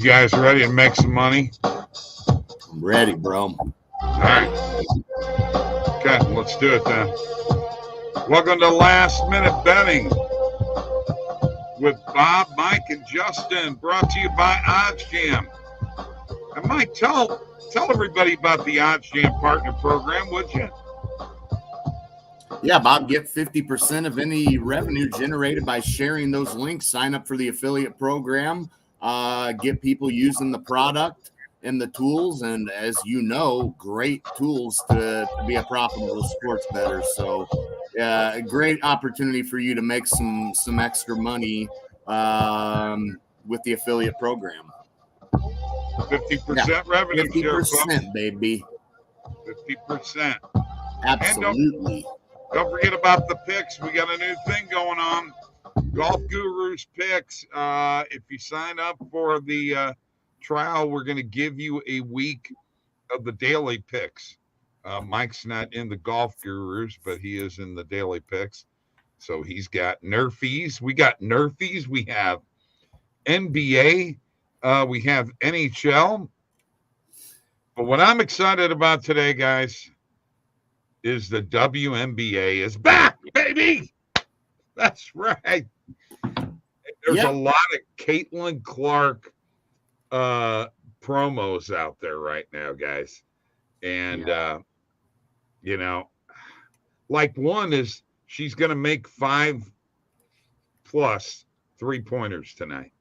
You guys ready to make some money? I'm ready, bro. All right. Okay, let's do it then. Welcome to Last Minute Betting with Bob, Mike, and Justin, brought to you by OddsJam. And Mike, tell everybody about the OddsJam Partner Program, would you? Yeah, Bob, get 50% of any revenue generated by sharing those links. Sign up for the affiliate program, get people using the product and the tools. And as you know, great tools to be a profitable sports bettor. So a great opportunity for you to make some extra money with the affiliate program. 50% revenue 50%, baby. 50%. Absolutely. Don't forget about the picks. We got a new thing going on. Golf Gurus picks. If you sign up for the trial, we're going to give you a week of the daily picks. Mike's not in the Golf Gurus, but he is in the daily picks. So he's got Nerfies. We got Nerfies. We have NBA. We have NHL. But what I'm excited about today, guys, is the WNBA is back, baby. That's right. There's a lot of Caitlin Clark promos out there right now, guys. And, you know, like one is she's going to make 5+ 3-pointers tonight.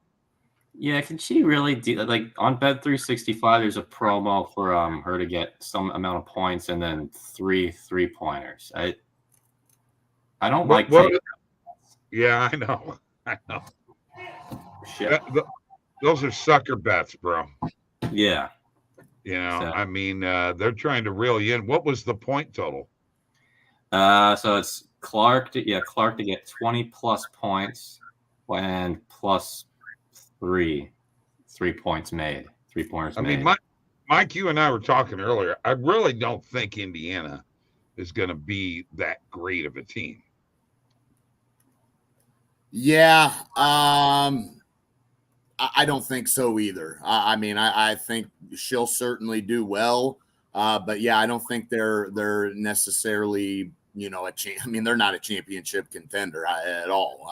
Yeah, can she really do like on Bet365? There's a promo for her to get some amount of points and then 3 3-pointers. I don't like. Yeah, I know. Shit. Those are sucker bets, bro. Yeah. You know, so, I mean, they're trying to reel you in. What was the point total? So it's Clark to get 20+ points and plus 3 points made, 3-pointers made. I mean, Mike, you and I were talking earlier. I really don't think Indiana is going to be that great of a team. Yeah, I don't think so either. I mean, I think she'll certainly do well, but yeah, I don't think they're necessarily, you know, I mean, they're not a championship contender at all.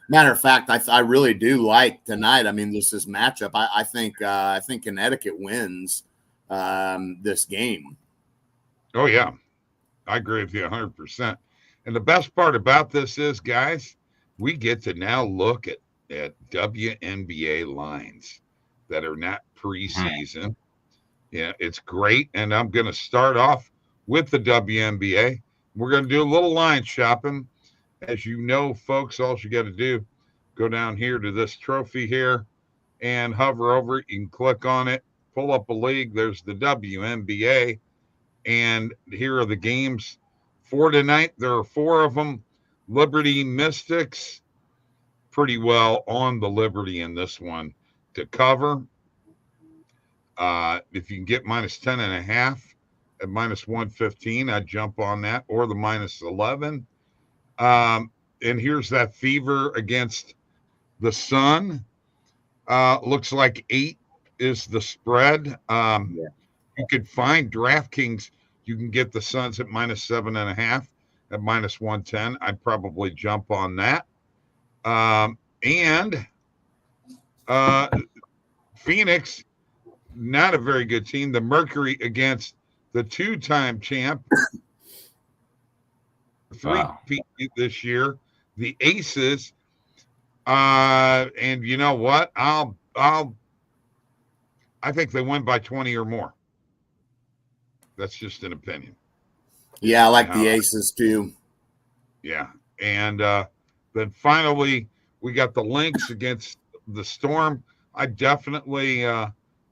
Matter of fact, I really do like tonight. I mean, this matchup. I think Connecticut wins this game. Oh yeah, I agree with you 100%. And the best part about this is, guys, we get to now look at WNBA lines that are not preseason. Yeah, it's great. And I'm going to start off with the WNBA. We're going to do a little line shopping. As you know, folks, all you got to do, go down here to this trophy here and hover over it. You can click on it, pull up a league. There's the WNBA. And here are the games for tonight. There are 4 of them. Liberty Mystics, pretty well on the Liberty in this one to cover. If you can get minus 10.5 at minus 115, I'd jump on that, or the minus 11. And here's that Fever against the Sun. Looks like 8 is the spread. You could find DraftKings. You can get the Suns at minus 7.5 at minus 110. I'd probably jump on that. And Phoenix, not a very good team. The Mercury against the 2-time champ. 3 this year. The Aces. And you know what? I think they win by 20 or more. That's just an opinion. Yeah, I like the Aces too. Yeah. And then finally, we got the Lynx against the Storm. I definitely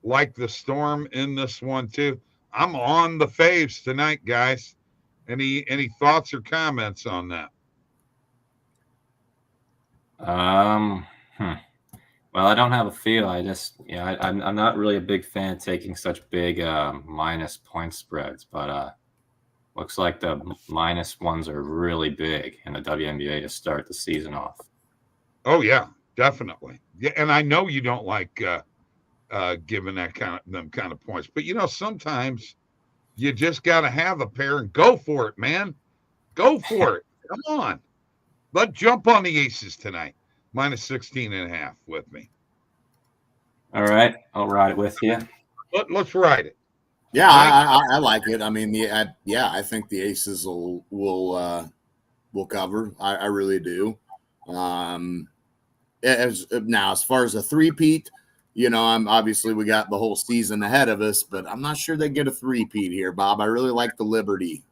like the Storm in this one too. I'm on the faves tonight, guys. Any thoughts or comments on that? Well, I don't have a feel. I'm not really a big fan of taking such big minus point spreads, but looks like the minus ones are really big in the WNBA to start the season off. Oh yeah, definitely. Yeah, and I know you don't like giving them kind of points. But sometimes you just got to have a pair and go for it, man. Go for it. Come on. Let's jump on the aces tonight. Minus 16.5 with me. All right, I'll ride it with you. Let's ride it. Yeah, I like it. I mean, I think the aces will cover. I really do. As far as a three-peat, I'm obviously we got the whole season ahead of us, but I'm not sure they get a three-peat here, Bob. I really like the Liberty.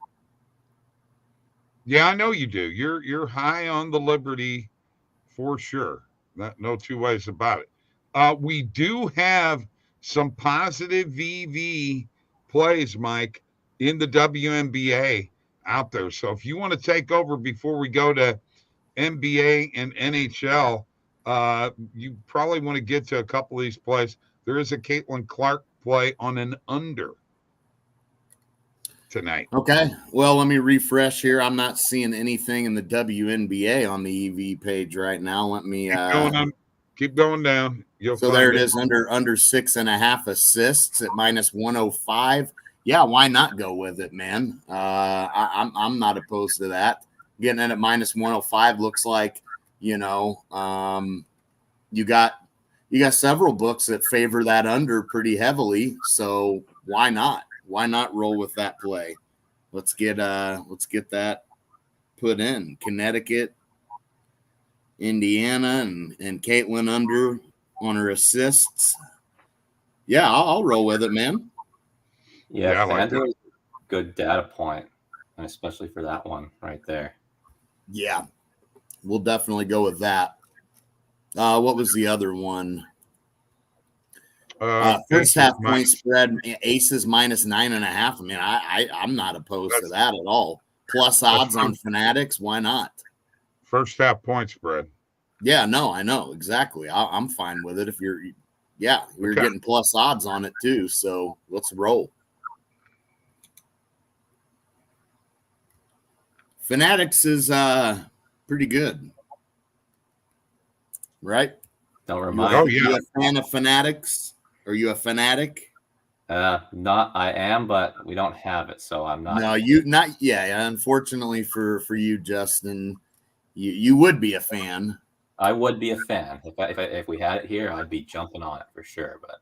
Yeah, I know you do. You're high on the Liberty for sure. No two ways about it. We do have some positive VV plays, Mike, in the WNBA out there. So if you want to take over before we go to NBA and NHL, you probably want to get to a couple of these plays. There is a Caitlin Clark play on an under tonight. Okay. Well, let me refresh here. I'm not seeing anything in the WNBA on the EV page right now. Let me keep going down. So there it is, under 6.5 assists at minus 105. Yeah, why not go with it, man? I'm not opposed to that. Getting in at minus 105 looks like, you got several books that favor that under pretty heavily. So why not? Why not roll with that play? Let's get that put in. Connecticut, Indiana, and Caitlin under on her assists. Yeah, I'll roll with it, man. Yeah, like that. Good data point, and especially for that one right there. Yeah, we'll definitely go with that. What was the other one? First half point spread, aces minus 9.5. I mean, I'm not opposed to that at all. Plus odds on Fanatics, why not? First half point spread. Yeah, no, I know exactly. I'm fine with it. If you're getting plus odds on it too. So let's roll. Fanatics is pretty good, right? Don't remind me. Are you a fan of Fanatics? Are you a fanatic? Not. I am, but we don't have it, so I'm not. No, you not. Yeah, unfortunately for you, Justin, you would be a fan. I would be a fan if we had it here. I'd be jumping on it for sure. But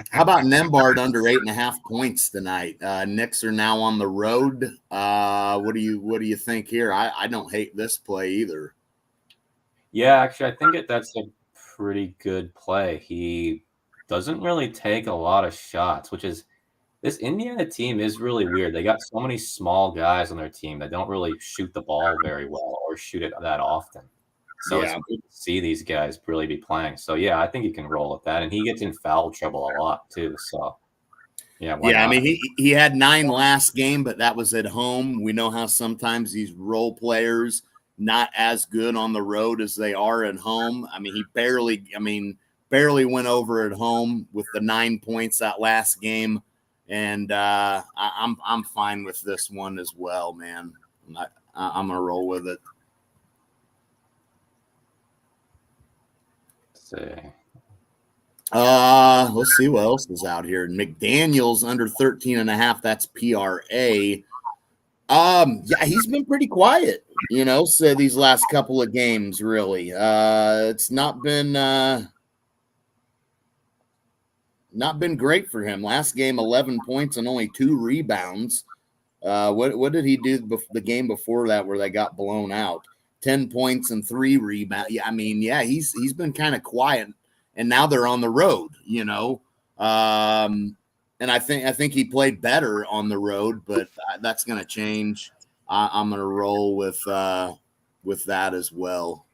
how about Nembhard under 8.5 points tonight? Knicks are now on the road. What do you think here? I don't hate this play either. Yeah, actually, I think that's a pretty good play. He doesn't really take a lot of shots, which is this Indiana team is really weird. They got so many small guys on their team that don't really shoot the ball very well or shoot it that often. So it's good to see these guys really be playing. So, yeah, I think you can roll with that. And he gets in foul trouble a lot, too. So, yeah. I mean, he had 9 last game, but that was at home. We know how sometimes these role players not as good on the road as they are at home. I mean, he barely went over at home with the 9 points that last game. And I'm fine with this one as well, man. I'm going to roll with it. Let's see what else is out here. McDaniels under 13.5. That's PRA. Yeah, he's been pretty quiet, so these last couple of games, really. It's not been great for him. Last game, 11 points and only 2 rebounds. What did he do the game before that where they got blown out? 10 points and 3 rebounds. Yeah, I mean, yeah, he's been kind of quiet, and now they're on the road, and I think he played better on the road, but that's going to change. I'm going to roll with that as well.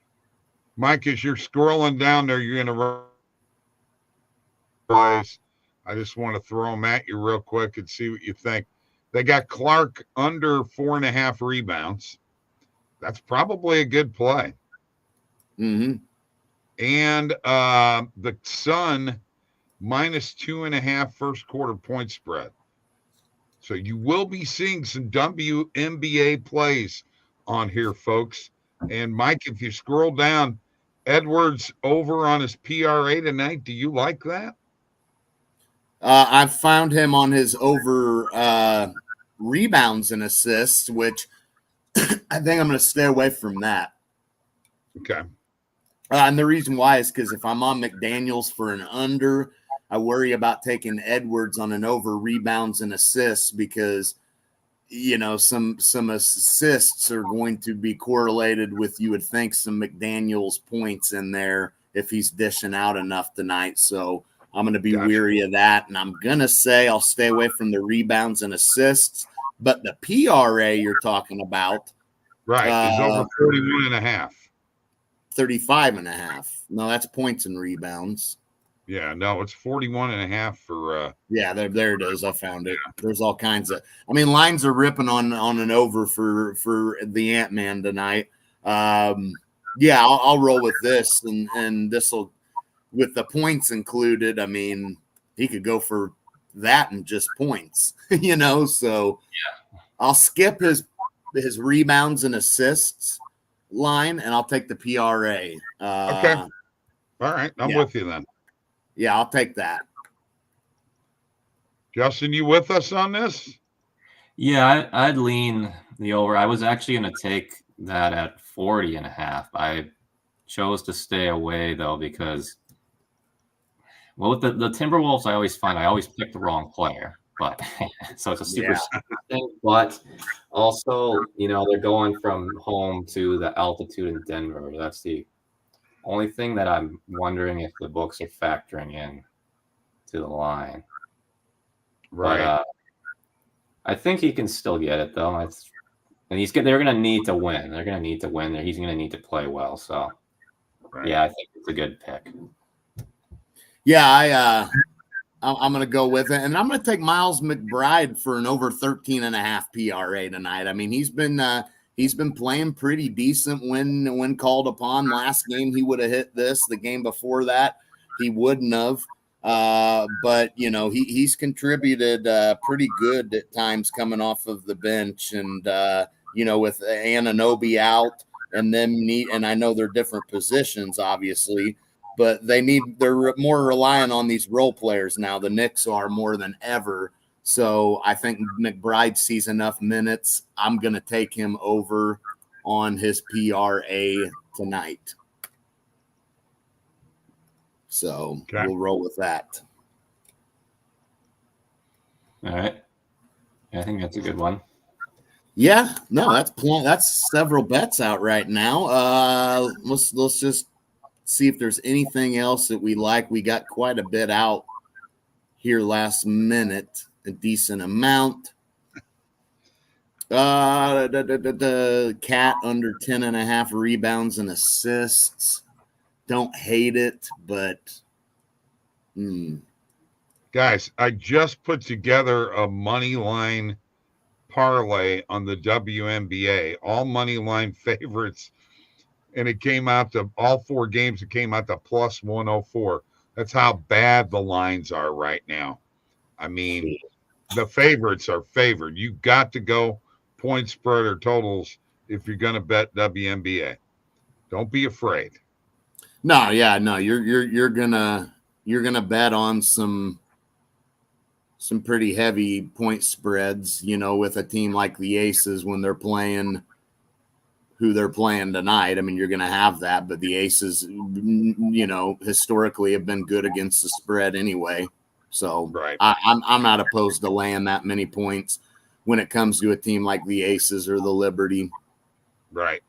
Mike, as you're scrolling down there, you're going to realize I just want to throw them at you real quick and see what you think. They got Clark under 4.5 rebounds. That's probably a good play. Mm-hmm. And the Sun minus 2.5 first quarter point spread. So you will be seeing some WNBA plays on here, folks. And Mike, if you scroll down, Edwards over on his PRA tonight. Do you like that? I found him on his over rebounds and assists, which I think I'm going to stay away from that. Okay. And the reason why is because if I'm on McDaniels for an under, I worry about taking Edwards on an over rebounds and assists because, some assists are going to be correlated with, you would think, some McDaniels points in there if he's dishing out enough tonight. So I'm going to be weary of that. And I'm going to say I'll stay away from the rebounds and assists. But the PRA you're talking about. Right. Is over 41.5. 35.5. No, that's points and rebounds. Yeah, no, it's 41.5 for yeah, there it is. I found it. There's all kinds of lines are ripping on an over for the Ant-Man tonight. Yeah, I'll roll with this and this will, with the points included, he could go for that and just points, so yeah. I'll skip his rebounds and assists line and I'll take the PRA. Okay. All right. I'm with you then. Yeah, I'll take that. Justin, you with us on this? Yeah, I'd lean the over. I was actually going to take that at 40.5. I chose to stay away though because, with the Timberwolves, I always pick the wrong player. But so it's a super thing. But also, they're going from home to the altitude in Denver. That's the only thing that I'm wondering if the books are factoring in to the line. Right. But, I think he can still get it though. And they're going to need to win. They're going to need to win. He's going to need to play well. So, yeah, I think it's a good pick. Yeah, I'm going to go with it, and I'm going to take Miles McBride for an over 13.5 PRA tonight. He's been playing pretty decent when called upon. Last game he would have hit this. The game before that he wouldn't have. But he's contributed pretty good at times coming off of the bench, and with Anunoby out and and I know they're different positions, obviously. But they're more reliant on these role players now. The Knicks are more than ever. So I think McBride sees enough minutes. I'm going to take him over on his PRA tonight. So we'll roll with that. All right. I think that's a good one. Yeah, no, that's several bets out right now. Let's just see if there's anything else that we like. We got quite a bit out here last minute, a decent amount. The Cat under 10.5 rebounds and assists. Don't hate it, but guys, I just put together a money line parlay on the WNBA, all money line favorites. And it came out to all 4 games. It came out to plus 104. That's how bad the lines are right now. The favorites are favored. You got to go point spread or totals if you're going to bet WNBA. Don't be afraid. No, you're gonna bet on some pretty heavy point spreads. With a team like the Aces when they're playing who they're playing tonight. You're going to have that, but the Aces, historically have been good against the spread anyway. So I'm not opposed to laying that many points when it comes to a team like the Aces or the Liberty. Right.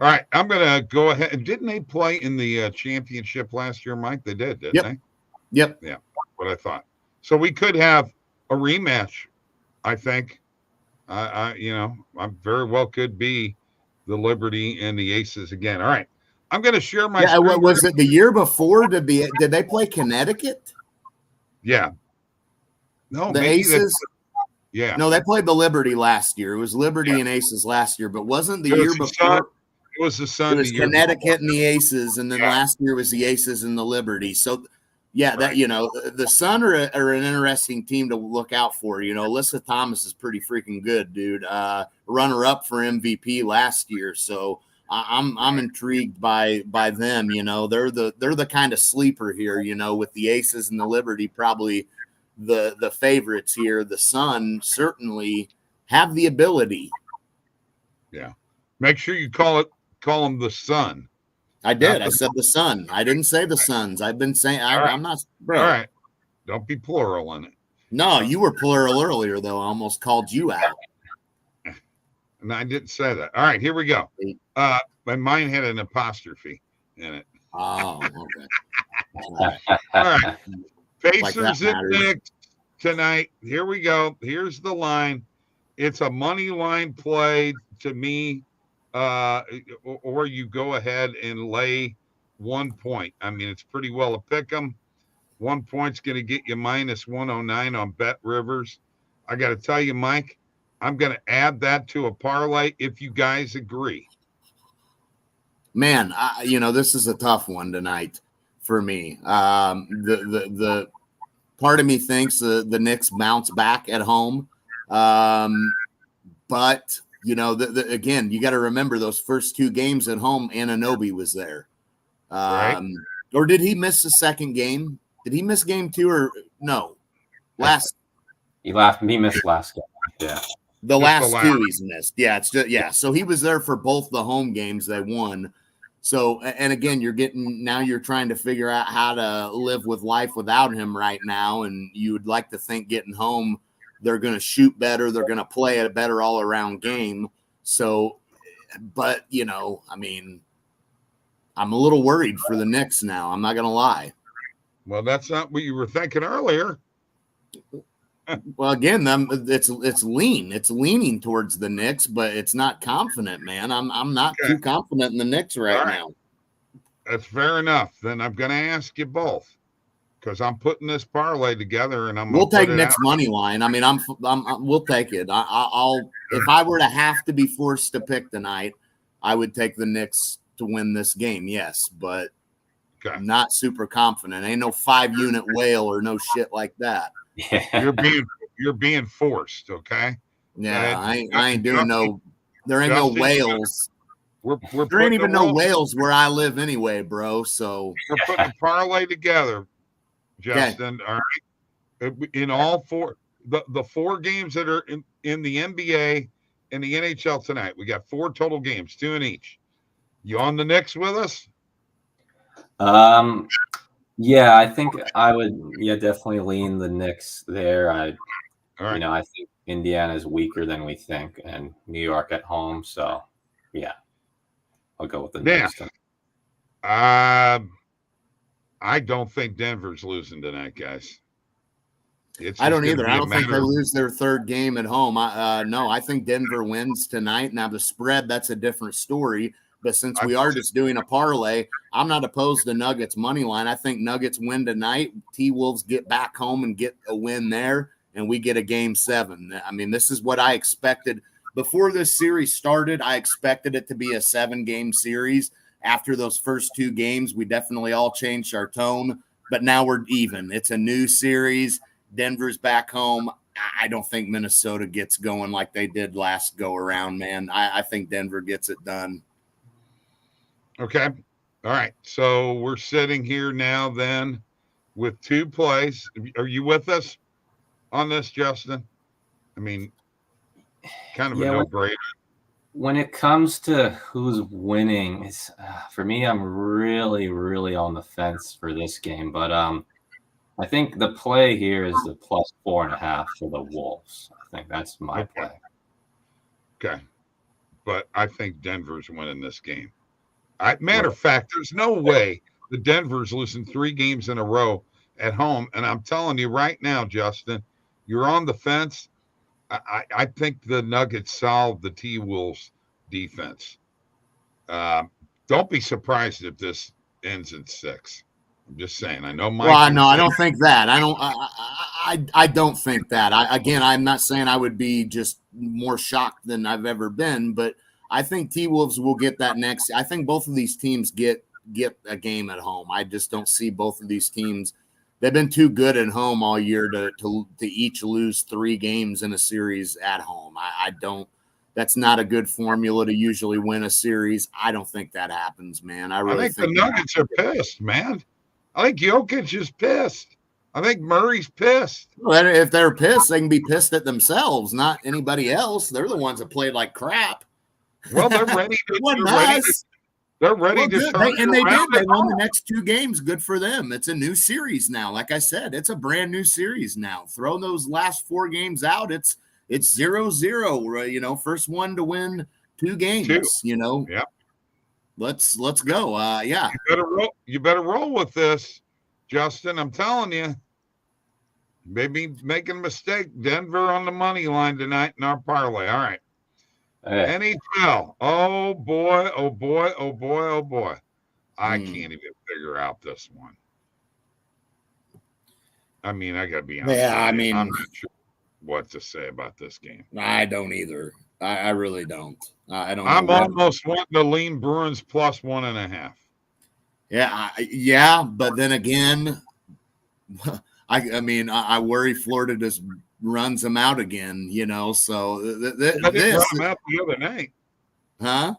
All right. I'm going to go ahead. Didn't they play in the championship last year, Mike? They did, didn't they? Yep. Yeah. What I thought. So we could have a rematch, I think. I very well could be the Liberty and the Aces again. All right. I'm going to share my screen. What was it the year before? Did they play Connecticut? Yeah. No, the Aces. Yeah. No, they played the Liberty last year. It was Liberty and Aces last year, but wasn't the year before? It was the Sun. It was Connecticut and the Aces, and then last year was the Aces and the Liberty. So, that the Sun are an interesting team to look out for. Alyssa Thomas is pretty freaking good, dude. Runner up for MVP last year, so I'm intrigued by them. They're the kind of sleeper here. With the Aces and the Liberty probably the favorites here. The Sun certainly have the ability. Yeah. Make sure you call them the Sun. I did. I said the Sun. I didn't say the Suns. I've been saying I'm not, bro. All right. Don't be plural in it. No, you were plural earlier, though. I almost called you out. And I didn't say that. All right, here we go. Mine had an apostrophe in it. Oh, okay. All right. Pacers at Knicks tonight. Here we go. Here's the line. It's a money line play to me, or you go ahead and lay 1 point. I mean, it's pretty well a pick 'em. 1 point's going to get you minus 109 on Bet Rivers. I got to tell you, Mike, I'm going to add that to a parlay if you guys agree. Man, this is a tough one tonight for me. The part of me thinks the Knicks bounce back at home. But, again, you got to remember those first 2 games at home, Anunoby was there. Right. Or did he miss the second game? Did he miss game 2 or no? He missed last game. Yeah. The last 2 he's missed. Yeah, it's just, yeah. So he was there for both the home games they won. So, and again, you're trying to figure out how to live with life without him right now. And you would like to think getting home, they're going to shoot better. They're going to play a better all around game. So, but I'm a little worried for the Knicks now. I'm not going to lie. Well, that's not what you were thinking earlier. Well, again, it's lean. It's leaning towards the Knicks, but it's not confident, man. I'm not too confident in the Knicks right now. That's fair enough. Then I'm going to ask you both because I'm putting this parlay together, and we'll take Knicks money line. I mean, we'll take it. I'll if I were to have to be forced to pick tonight, I would take the Knicks to win this game. Yes, but. Okay. I'm not super confident. Ain't no 5-unit whale or no shit like that. Yeah. You're being forced, okay? Yeah, I ain't doing no. There ain't no whales. There ain't even no whales where I live anyway, bro. So we're putting a parlay together, Justin. Okay. All right. In all 4, the 4 games that are in the NBA and the NHL tonight, we got 4 total games, 2 in each. You on the Knicks with us? Yeah, I think I would. Yeah, definitely lean the Knicks there. I think Indiana is weaker than we think, and New York at home. So, yeah, I'll go with the Knicks. I don't think Denver's losing tonight, guys. I don't either. I don't think they lose their 3rd game at home. No, I think Denver wins tonight. Now the spread, that's a different story. But since we are just doing a parlay, I'm not opposed to Nuggets money line. I think Nuggets win tonight. T-Wolves get back home and get a win there, and we get a game 7. I mean, this is what I expected. Before this series started, I expected it to be a 7-game series. After those first 2 games, we definitely all changed our tone. But now we're even. It's a new series. Denver's back home. I don't think Minnesota gets going like they did last go-around, man. I think Denver gets it done. Okay. All right. So we're sitting here now then with 2 plays. Are you with us on this, Justin? I mean, kind of a no-brainer. When it comes to who's winning, it's for me, I'm really, really on the fence for this game. But I think the play here is the +4.5 for the Wolves. I think that's my play. Okay. But I think Denver's winning this game. Matter of fact, there's no way the Denver's losing 3 games in a row at home. And I'm telling you right now, Justin, you're on the fence. I think the Nuggets solve the T-Wolves defense. Don't be surprised if this ends in 6. I'm just saying. I know Mike. Well, no, I don't think that. I don't think that. I'm not saying I would be just more shocked than I've ever been, but I think T-Wolves will get that next. I think both of these teams get a game at home. I just don't see both of these teams. They've been too good at home all year to each lose 3 games in a series at home. I don't. That's not a good formula to usually win a series. I don't think that happens, man. I think the Nuggets are pissed, man. I think Jokic is pissed. I think Murray's pissed. Well, if they're pissed, they can be pissed at themselves, not anybody else. They're the ones that played like crap. Well, they're ready. They're ready to turn it and they around. did. They won the next 2 games. Good for them. It's a new series now. Like I said, it's a brand new series now. Throw those last 4 games out. It's 0-0. First one to win 2 games. 2. Yeah. Let's go. Yeah. You better roll with this, Justin. I'm telling you. Maybe making a mistake. Denver on the money line tonight in our parlay. All right. Hey. NHL. Oh boy. I can't even figure out this one. I mean, I gotta be honest. Yeah, I'm not sure what to say about this game. I don't either. I really don't. I don't. I'm almost wanting to lean Bruins plus 1.5. Yeah, but then again, I worry Florida just runs them out again. So They didn't run them out the other night. Huh?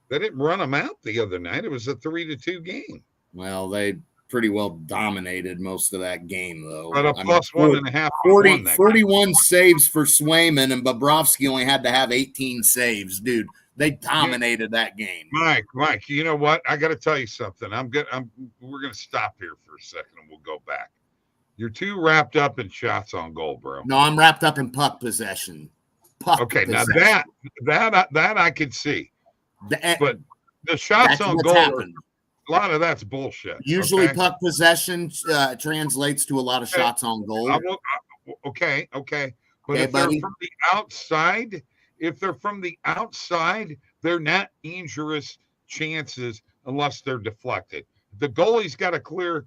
They didn't run them out the other night. It was a 3-2 game. Well, they pretty well dominated most of that game, though. But a plus 1.5. 41 saves for Swayman, and Bobrovsky only had to have 18 saves, dude. They dominated that game. Mike, you know what? I got to tell you something. We're going to stop here for a second, and we'll go back. You're too wrapped up in shots on goal, bro. No, I'm wrapped up in puck possession. Now that I could see. But the shots on goal, a lot of that's bullshit. Usually puck possession translates to a lot of shots on goal. Okay. But if they're from the outside, they're not dangerous chances unless they're deflected. The goalie's got a clear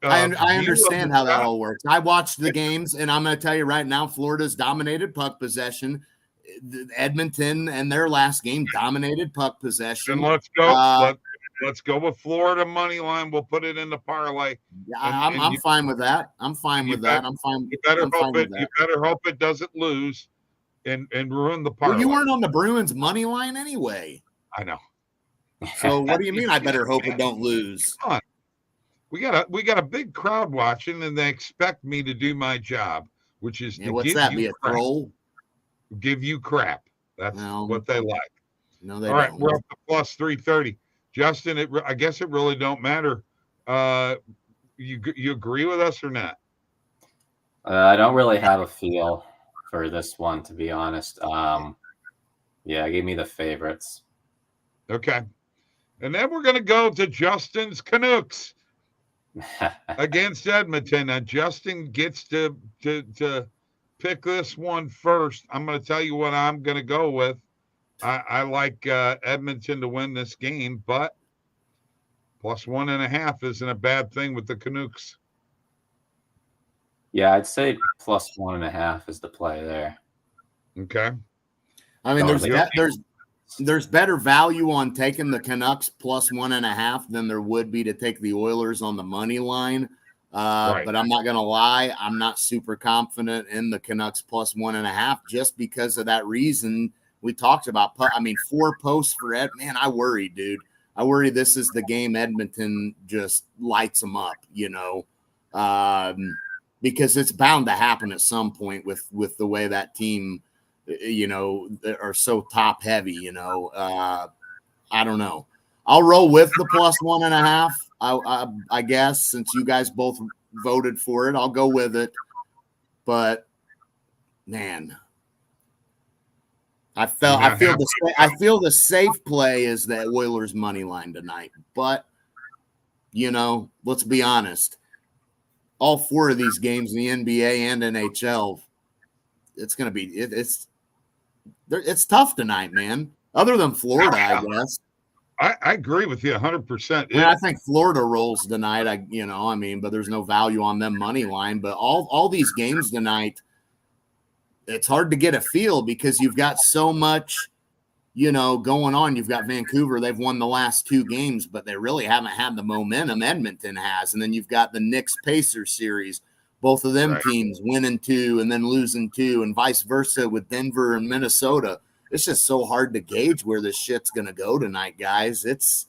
I understand how that all works. I watched the games, and I'm going to tell you right now, Florida's dominated puck possession. Edmonton and their last game dominated puck possession. And let's go. Let's go with Florida money line. We'll put it in the parlay. Yeah, I'm fine with that. I'm fine with that. You better hope it doesn't lose and ruin the parlay. Well, you weren't on the Bruins money line anyway. I know. So what do you mean? I better hope it don't lose. Come on. We got a big crowd watching, and they expect me to do my job, which is to what's that? Be a troll? Give you crap. That's what they like. No, they don't. All right, don't. we're up to plus 330. Justin, I guess it really don't matter. You agree with us or not? I don't really have a feel for this one, to be honest. Give me the favorites. Okay. And then we're going to go to Justin's Canucks against Edmonton. Now, Justin gets to pick this one first. I'm going to tell you what I'm going to go with. I like Edmonton to win this game, but plus 1.5 isn't a bad thing with the Canucks. Yeah, I'd say plus 1.5 is the play there. Okay. I mean, there's better value on taking the Canucks plus 1.5 than there would be to take the Oilers on the money line. Right. But I'm not going to lie. I'm not super confident in the Canucks plus 1.5 just because of that reason we talked about. I mean, 4 posts for Ed. Man, I worry, dude. I worry this is the game Edmonton just lights them up, because it's bound to happen at some point with the way that team, are so top heavy, I don't know. I'll roll with the plus 1.5. I guess since you guys both voted for it, I'll go with it. But man, I feel the safe play is the Oilers money line tonight. But let's be honest. All 4 of these games in the NBA and NHL, it's going to be it's tough tonight, man. Other than Florida, I guess. I agree with you 100%. I think Florida rolls tonight. But there's no value on them money line. But all these games tonight, it's hard to get a feel because you've got so much, going on. You've got Vancouver. They've won the last 2 games, but they really haven't had the momentum Edmonton has. And then you've got the Knicks-Pacers series. Both of them teams winning 2 and then losing 2 and vice versa with Denver and Minnesota. It's just so hard to gauge where this shit's going to go tonight, guys. It's,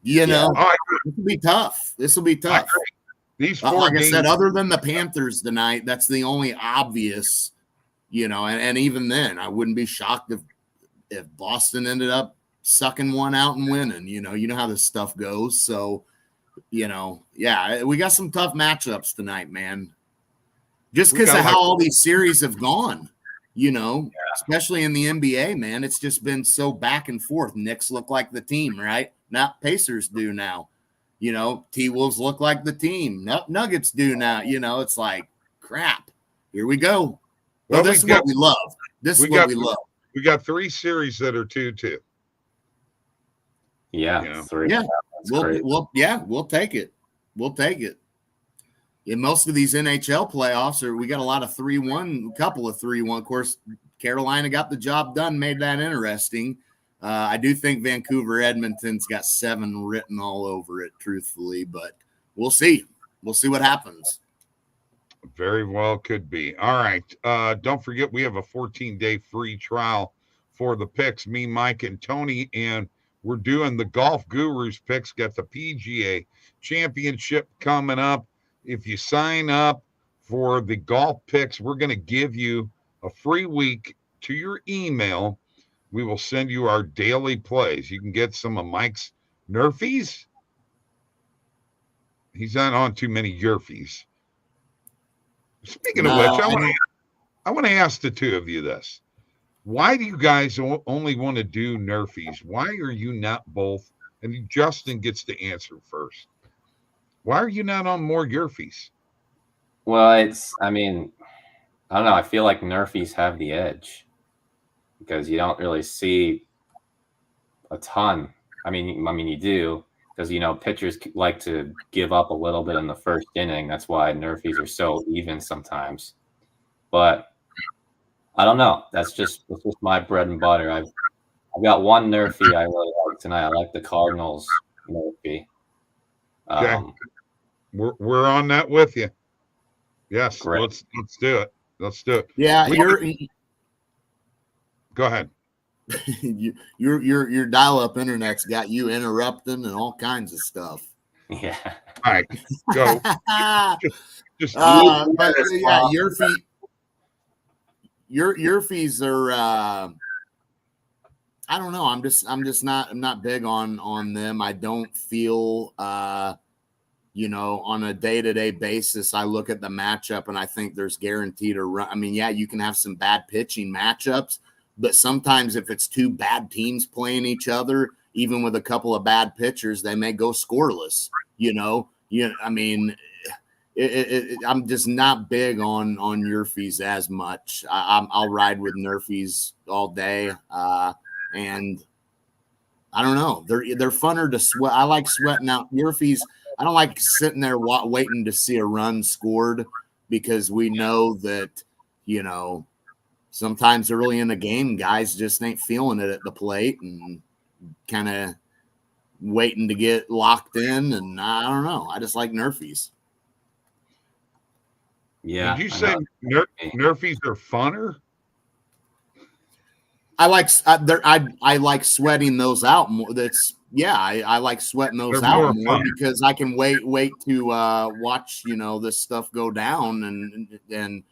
this will be tough. These 4 like games, I said, other than the Panthers tonight, that's the only obvious, and even then, I wouldn't be shocked if Boston ended up sucking one out and winning. You know how this stuff goes. So, we got some tough matchups tonight, man. Just because of how all these series have gone, especially in the NBA, man. It's just been so back and forth. Knicks look like the team, right? Now Pacers do now. T-Wolves look like the team. Nuggets do now. It's like, crap. Here we go. Well, this is what we love. This is what we love. We got 3 series that are 2-2. Yeah, 3. Yeah, we'll take it. We'll take it. In most of these NHL playoffs, we got a lot of 3-1, a couple of 3-1. Of course, Carolina got the job done, made that interesting. I do think Vancouver Edmonton's got 7 written all over it, truthfully, but we'll see. We'll see what happens. Very well could be. All right. Don't forget, we have a 14-day free trial for the picks, me, Mike, and Tony, and we're doing the Golf Gurus picks. Got the PGA Championship coming up. If you sign up for the golf picks, we're going to give you a free week to your email. We will send you our daily plays. You can get some of Mike's Nerfies. He's not on too many Yerfies. Speaking of which, I want to ask the two of you this. Why do you guys only want to do Nerfies? Why are you not both? And Justin gets to answer first. Why are you not on more Yerfies? Well, I don't know. I feel like Nerfies have the edge because you don't really see a ton. I mean, you do because, pitchers like to give up a little bit in the first inning. That's why Nerfies are so even sometimes. But I don't know. That's just my bread and butter. I've got one Nerfie I really like tonight. I like the Cardinals Nerfie. Okay. We're on that with you. Yes, great. Let's do it. Let's do it. Yeah, go ahead. your dial-up internet's got you interrupting and all kinds of stuff. Yeah. All right. Go. Your fees are I don't know. I'm not big on them. I don't feel on a day-to-day basis, I look at the matchup and I think there's guaranteed a run. I mean, yeah, you can have some bad pitching matchups, but sometimes if it's 2 bad teams playing each other, even with a couple of bad pitchers, they may go scoreless. I mean, I'm just not big on your fees as much. I'll ride with Nerfies all day, and I don't know. They're funner to sweat. I like sweating out your fees. I don't like sitting there waiting to see a run scored because we know that sometimes early in the game, guys just ain't feeling it at the plate and kind of waiting to get locked in. And I don't know. I just like Nerfies. Yeah. Did you say Nerfies are funner? I like sweating those out more. I like sweating those out more because I can wait to watch this stuff go down, and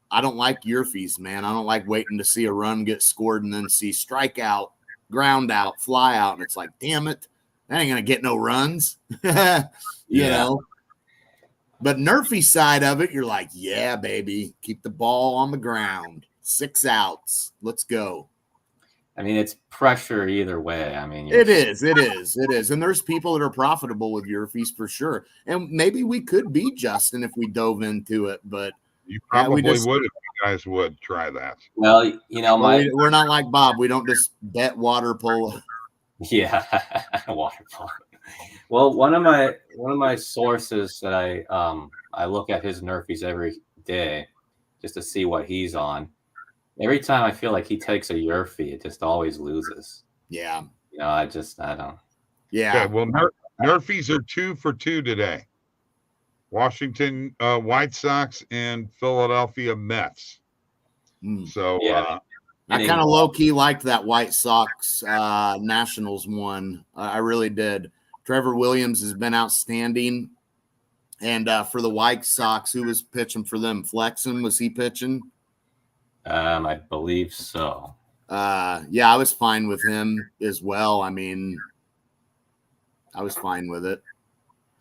I don't like your fees, man. I don't like waiting to see a run get scored and then see strikeout, ground out, fly out, and it's like, damn it, that ain't gonna get no runs, you know. But Nerfy side of it, you're like, yeah, baby, keep the ball on the ground, 6 outs, let's go. I mean, it's pressure either way. I mean, it is. And there's people that are profitable with your fees for sure. And maybe we could be Justin if we dove into it, but you probably would if you guys would try that. Well, we're not like Bob. We don't just bet water polo. Yeah, water polo. Well, one of my sources that I look at his Nerfies every day just to see what he's on. Every time I feel like he takes a Yerfie, it just always loses. Yeah. I don't. Yeah. Okay, well, Nerfies are 2 for 2 today. Washington White Sox and Philadelphia Mets. So I kind of low-key liked that White Sox Nationals one. I really did. Trevor Williams has been outstanding. And for the White Sox, who was pitching for them? Flexen, was he pitching? I believe so. Yeah, I was fine with him as well. I mean, I was fine with it.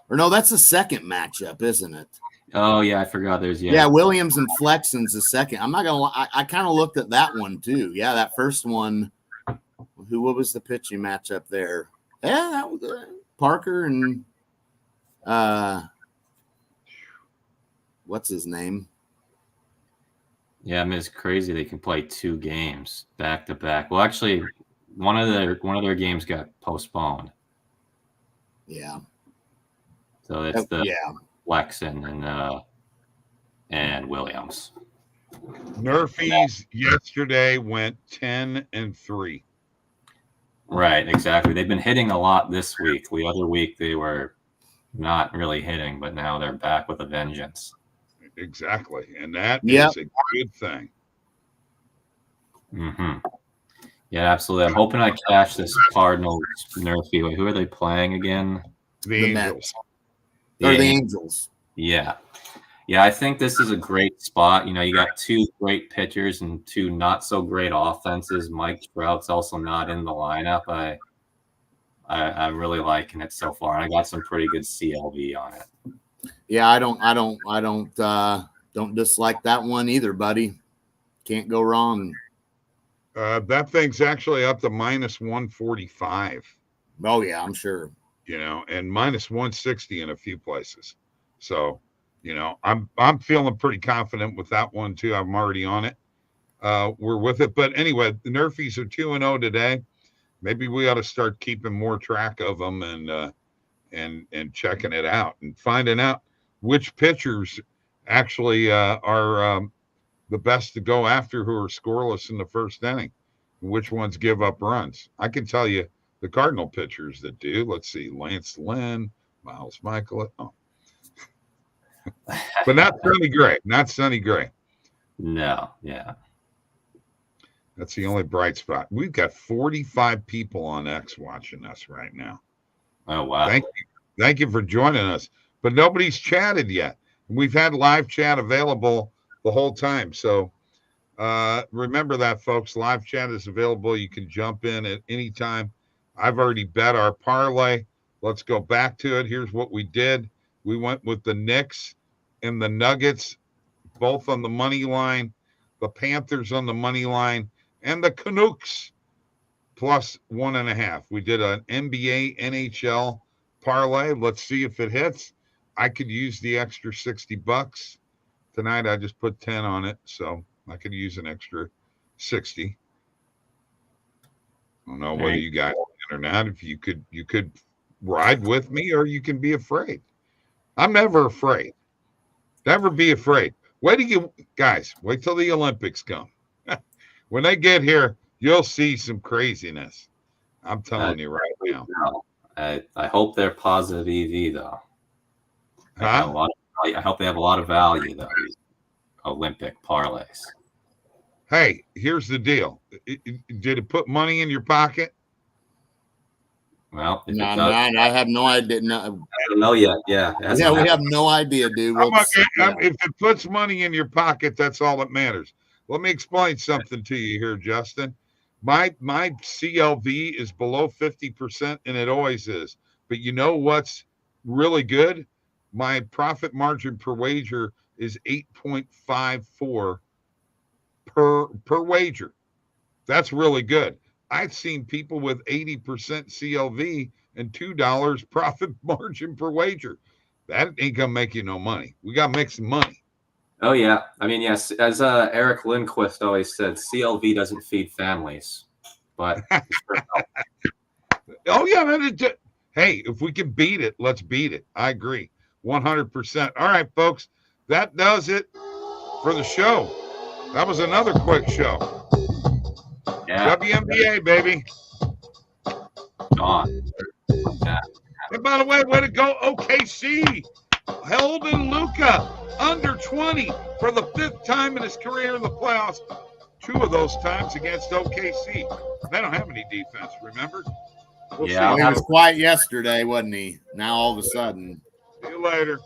Or no, that's the second matchup, isn't it? Oh, yeah, I forgot there's, Yeah, Williams and Flexen's the second. I'm not going to lie. I kind of looked at that one, too. Yeah, that first one. What was the pitching matchup there? Yeah, that was Parker and what's his name? Yeah, I mean, it's crazy they can play 2 games back to back. Well, actually, one of their games got postponed. Yeah. So it's Flexen and Williams. Nerfies yesterday went 10-3. Right, exactly. They've been hitting a lot this week. The other week they were not really hitting, but now they're back with a vengeance. Exactly, and that is a good thing. Mm-hmm. Yeah, absolutely. I'm hoping I cash this Cardinals Nerfy. Wait, who are they playing again? The Angels. Or the Angels. Yeah. Yeah, I think this is a great spot. You know, you got 2 great pitchers and 2 not so great offenses. Mike Trout's also not in the lineup. I'm really liking it so far. And I got some pretty good CLV on it. Yeah, I don't dislike that one either, buddy. Can't go wrong. That thing's actually up to -145. Oh yeah, I'm sure. You know, and -160 in a few places. So, you know, I'm feeling pretty confident with that one too. I'm already on it. We're with it. But anyway, the Nerfies are 2-0 today. Maybe we ought to start keeping more track of them and checking it out and finding out which pitchers actually are the best to go after who are scoreless in the first inning, and which ones give up runs. I can tell you the Cardinal pitchers that do. Let's see, Lance Lynn, Miles Michael. Oh. But not Sonny Gray. Not Sonny Gray. No, yeah. That's the only bright spot. We've got 45 people on X watching us right now. Oh, wow. Thank you for joining us. But nobody's chatted yet. We've had live chat available the whole time. So remember that, folks. Live chat is available. You can jump in at any time. I've already bet our parlay. Let's go back to it. Here's what we did. We went with the Knicks and the Nuggets, both on the money line, the Panthers on the money line, and the Canucks plus 1.5. We did an NBA, NHL parlay. Let's see if it hits. I could use the extra $60. Tonight I just put 10 on it, so I could use an extra 60. I don't know whether you got it or not. If you could ride with me, or you can be afraid. I'm never afraid. Never be afraid. Wait till the Olympics come. When they get here, you'll see some craziness. I'm telling you right now. I hope they're positive EV though. Huh? I hope they have a lot of value though. These Olympic parlays. Hey, here's the deal. Did it put money in your pocket? Well, I have no idea. No, I don't know yet. Yeah. We have no idea, dude. If it puts money in your pocket, that's all that matters. Let me explain something to you here, Justin. My CLV is below 50%, and it always is. But you know what's really good? My profit margin per wager is 8.54 per wager. That's really good. I've seen people with 80% CLV and $2 profit margin per wager. That ain't gonna make you no money. We got to make some money. Oh yeah, I mean, yes. As Eric Lindquist always said, CLV doesn't feed families, but oh yeah, hey, if we can beat it, let's beat it. I agree, 100%. All right, folks, that does it for the show. That was another quick show. Yeah. WNBA, baby. Gone. Yeah. And by the way, way to go, OKC. Helden Luka, under 20 for the 5th time in his career in the playoffs. 2 of those times against OKC. They don't have any defense, remember? We'll see. He was quiet yesterday, wasn't he? Now all of a sudden. See you later.